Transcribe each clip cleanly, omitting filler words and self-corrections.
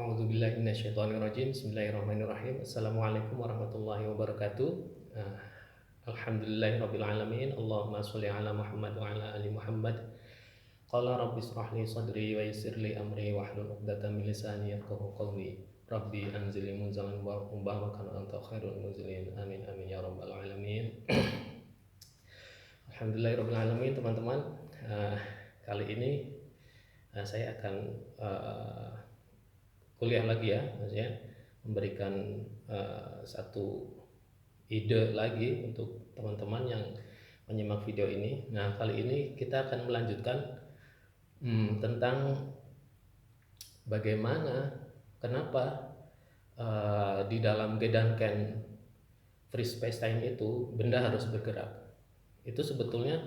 A'udzubillahi minasyaitonirrajim. Bismillahirrahmanirrahim. Assalamualaikum warahmatullahi wabarakatuh. Ah, Alhamdulillahirabbil alamin. Allahumma sholli ala Muhammad wa ala ali Muhammad. Qala rabbi shrah li sadri wa yassir li amri wahlul 'uqdatam min lisani yafqahu qawli. Rabbi anzilni munzalan mubarakan wa anta khairul munzilin. Amin amin ya rabbal alamin. Alhamdulillahirabbil alamin, teman-teman. Kali ini saya akan kuliah lagi ya, maksudnya memberikan satu ide lagi untuk teman-teman yang menyimak video ini. Nah, kali ini kita akan melanjutkan tentang bagaimana, kenapa di dalam Gedanken free space time itu benda harus bergerak. Itu sebetulnya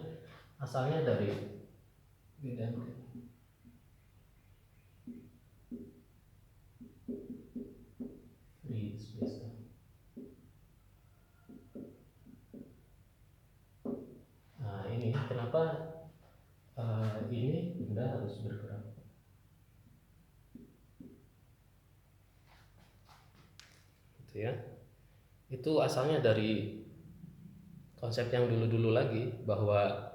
asalnya dari Gedanken free space time. Nah, ini kenapa ini benda harus bergerak. Gitu ya. Itu asalnya dari konsep yang dulu-dulu lagi, bahwa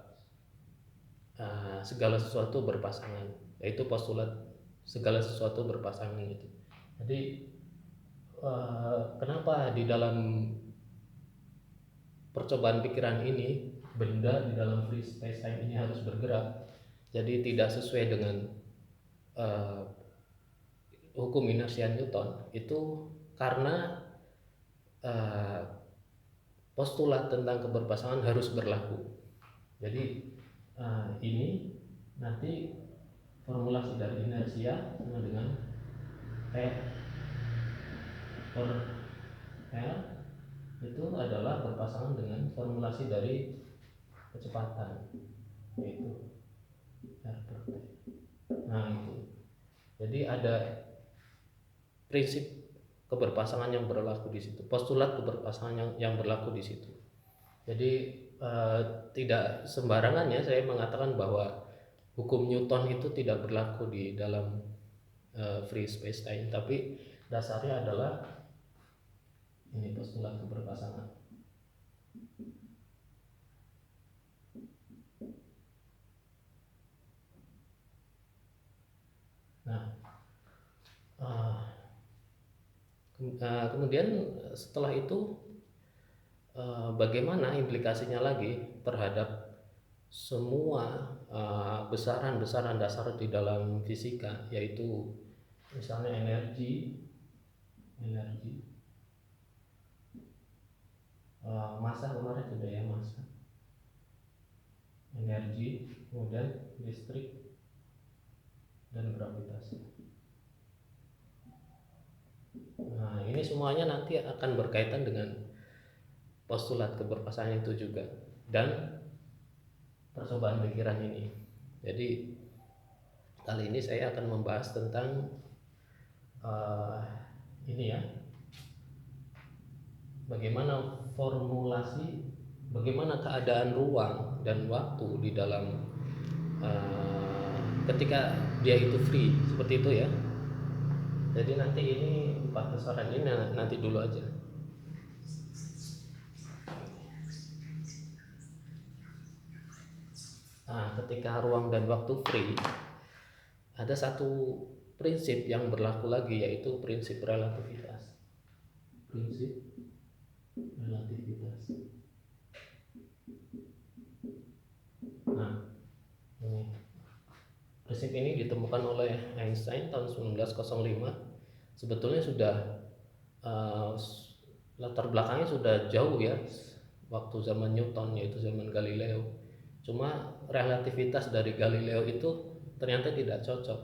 segala sesuatu berpasangan, yaitu postulat segala sesuatu berpasangan itu. Jadi kenapa di dalam percobaan pikiran ini benda di dalam free space time ini harus bergerak, jadi tidak sesuai dengan hukum inersia Newton, itu karena postulat tentang keberpasangan harus berlaku. Jadi ini nanti formulasi dari inersia sama dengan F per L itu adalah berpasangan dengan formulasi dari kecepatan, yaitu R per T. Nah, itu. Jadi ada prinsip keberpasangan yang berlaku di situ, postulat keberpasangan yang berlaku di situ. Jadi tidak sembarangannya saya mengatakan bahwa hukum Newton itu tidak berlaku di dalam free space time, tapi dasarnya adalah ini postulat keberpasangan. Nah, kemudian setelah itu bagaimana implikasinya lagi terhadap semua besaran-besaran dasar di dalam fisika, yaitu misalnya energi, massa kemarin sudah ya, massa, energi, kemudian listrik dan gravitasi. Nah, ini semuanya nanti akan berkaitan dengan postulat keberpasangan itu juga dan percobaan pikiran ini. Jadi kali ini saya akan membahas tentang ini ya, bagaimana formulasi, bagaimana keadaan ruang dan waktu di dalam ketika dia itu free, seperti itu ya. Jadi nanti ini 4 besaran ini nanti dulu aja. Nah, ketika ruang dan waktu free, ada satu prinsip yang berlaku lagi, yaitu prinsip relativitas. Prinsip relativitas. Nah, ini prinsip ini ditemukan oleh Einstein tahun 1905. Sebetulnya sudah latar belakangnya sudah jauh ya, waktu zaman Newton, yaitu zaman Galileo. Cuma relativitas dari Galileo itu ternyata tidak cocok.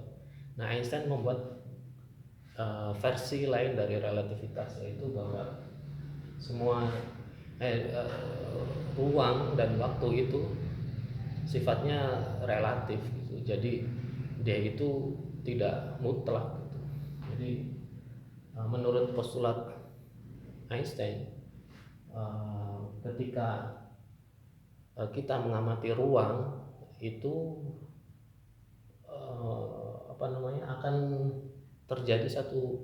Nah, Einstein membuat versi lain dari relativitas, yaitu bahwa semua ruang dan waktu itu sifatnya relatif gitu. Jadi dia itu tidak mutlak gitu. Jadi menurut postulat Einstein, ketika kita mengamati ruang itu akan terjadi satu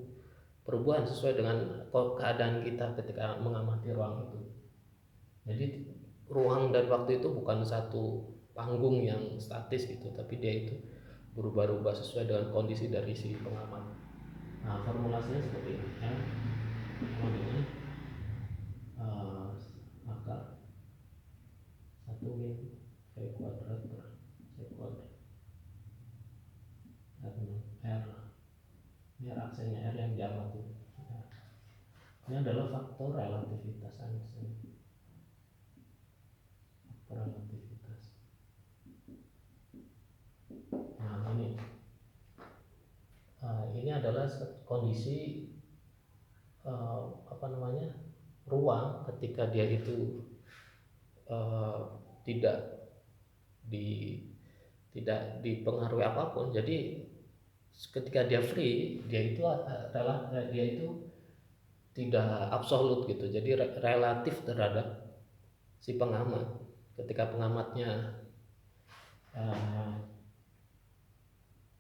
perubahan sesuai dengan keadaan kita ketika mengamati ruang itu. Jadi ruang dan waktu itu bukan satu panggung yang statis gitu, tapi dia itu berubah-ubah sesuai dengan kondisi dari si pengamat. Nah, formulasinya seperti ini ya. Sama dengan maka 1 min V kuadrat per C kuadrat R. Ini aksennya R yang diamati. Ini adalah faktor relativitas Einstein. Faktor relativitas. Nah, ini adalah kondisi ruang ketika dia itu tidak dipengaruhi apapun. Jadi ketika dia free, dia itu tidak absolut gitu. Jadi relatif terhadap si pengamat. Ketika pengamatnya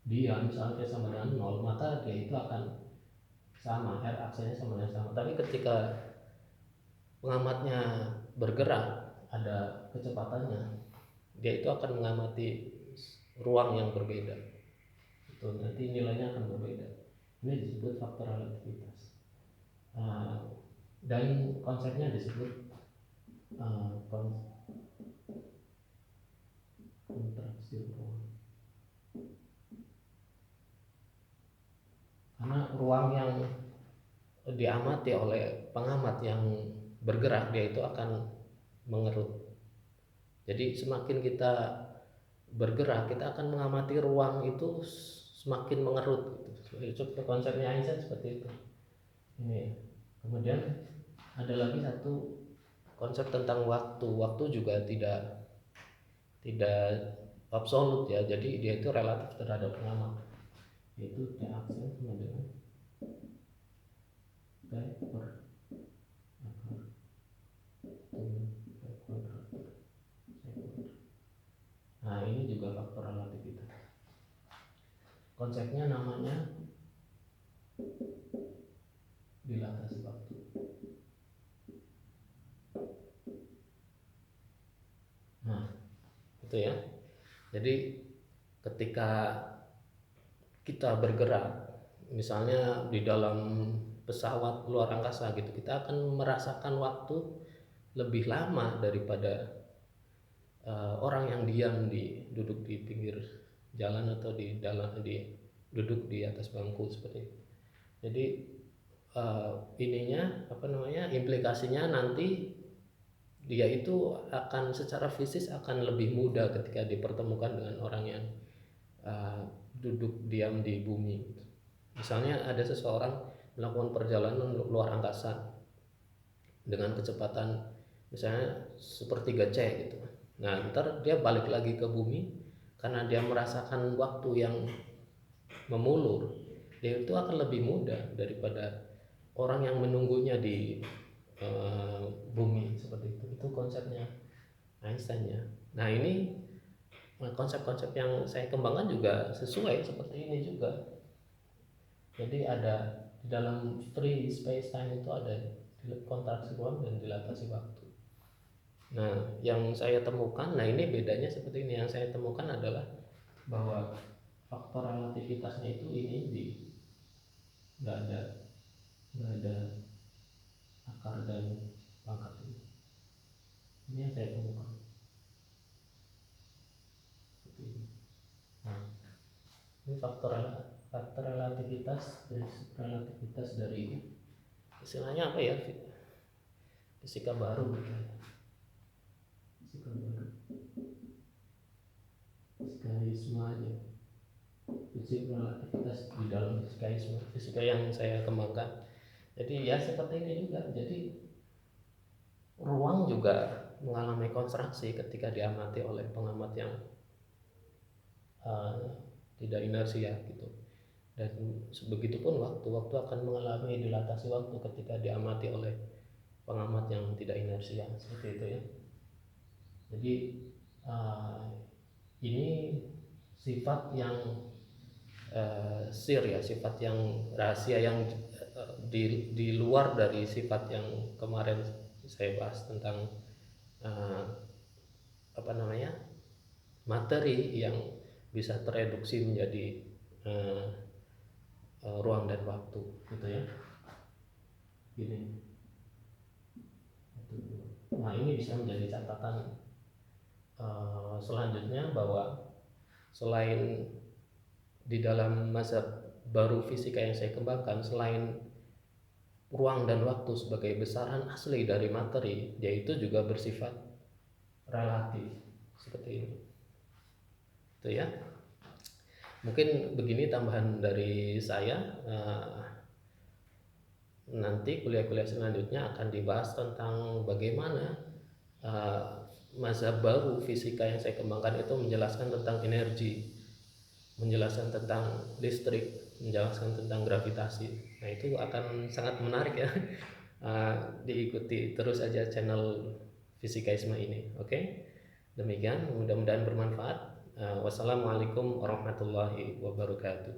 dia misalnya sama dengan 0, maka dia itu akan sama, R aksennya sama dengan sama. Tapi ketika pengamatnya bergerak, ada kecepatannya, dia itu akan mengamati ruang yang berbeda. Itu nanti nilainya akan berbeda. Ini disebut faktor relativitas. Dan konsepnya disebut kontraksi ruang. Karena ruang yang diamati oleh pengamat yang bergerak, dia itu akan mengerut. Jadi semakin kita bergerak, kita akan mengamati ruang itu semakin mengerut gitu. Itu konsepnya Einstein seperti itu. Ini. Kemudian ada lagi satu konsep tentang waktu. Waktu juga tidak absolut ya. Jadi dia itu relatif terhadap pengamat. Yaitu T aksen sama dengan T per akar V kuadrat. Nah, ini juga faktor relativitas. Konsepnya namanya dilatasi waktu. Nah, itu ya. Jadi ketika kita bergerak, misalnya di dalam pesawat luar angkasa gitu, kita akan merasakan waktu lebih lama daripada orang yang diam duduk di pinggir jalan atau duduk di atas bangku seperti itu. Jadi implikasinya nanti dia itu akan secara fisik akan lebih mudah ketika dipertemukan dengan orang yang duduk diam di bumi. Misalnya ada seseorang melakukan perjalanan luar angkasa dengan kecepatan misalnya 1/3 C gitu. Nah, ntar dia balik lagi ke bumi karena dia merasakan waktu yang memulur. Dia itu akan lebih mudah daripada orang yang menunggunya di bumi seperti itu. Itu konsepnya Einstein ya. Nah, ini konsep-konsep yang saya kembangkan juga sesuai seperti ini juga. Jadi ada di dalam free space time itu ada kontraksi ruang dan dilatasi waktu. Nah, yang saya temukan, nah ini bedanya seperti ini. Yang saya temukan adalah bahwa faktor relativitasnya itu nggak ada akar dan pangkat ini. Ini yang saya temukan. Seperti ini. Nah, ini faktor relativitas dari istilahnya apa ya? Fisika baru gitu. Fisikaisme aja. Fisika relativitas di dalam fisika yang saya kembangkan. Jadi ya seperti ini juga. Jadi ruang juga mengalami kontraksi ketika diamati oleh pengamat yang tidak inersia gitu. Dan begitupun waktu akan mengalami dilatasi waktu ketika diamati oleh pengamat yang tidak inersia seperti itu ya. Jadi ini sifat yang sir ya, sifat yang rahasia yang di luar dari sifat yang kemarin saya bahas tentang apa namanya, materi yang bisa tereduksi menjadi ruang dan waktu gitu ya. Gini. Nah ini bisa menjadi catatan selanjutnya, bahwa selain di dalam mazhab baru fisika yang saya kembangkan, selain ruang dan waktu sebagai besaran asli dari materi, yaitu juga bersifat relatif seperti ini. Itu ya. Mungkin begini tambahan dari saya. Nanti kuliah-kuliah selanjutnya akan dibahas tentang bagaimana mazhab baru fisika yang saya kembangkan itu menjelaskan tentang energi, menjelaskan tentang listrik, menjelaskan tentang gravitasi. Nah itu akan sangat menarik ya. Diikuti terus aja channel Fisikaisme ini. Oke, demikian, mudah-mudahan bermanfaat. Wassalamualaikum warahmatullahi wabarakatuh.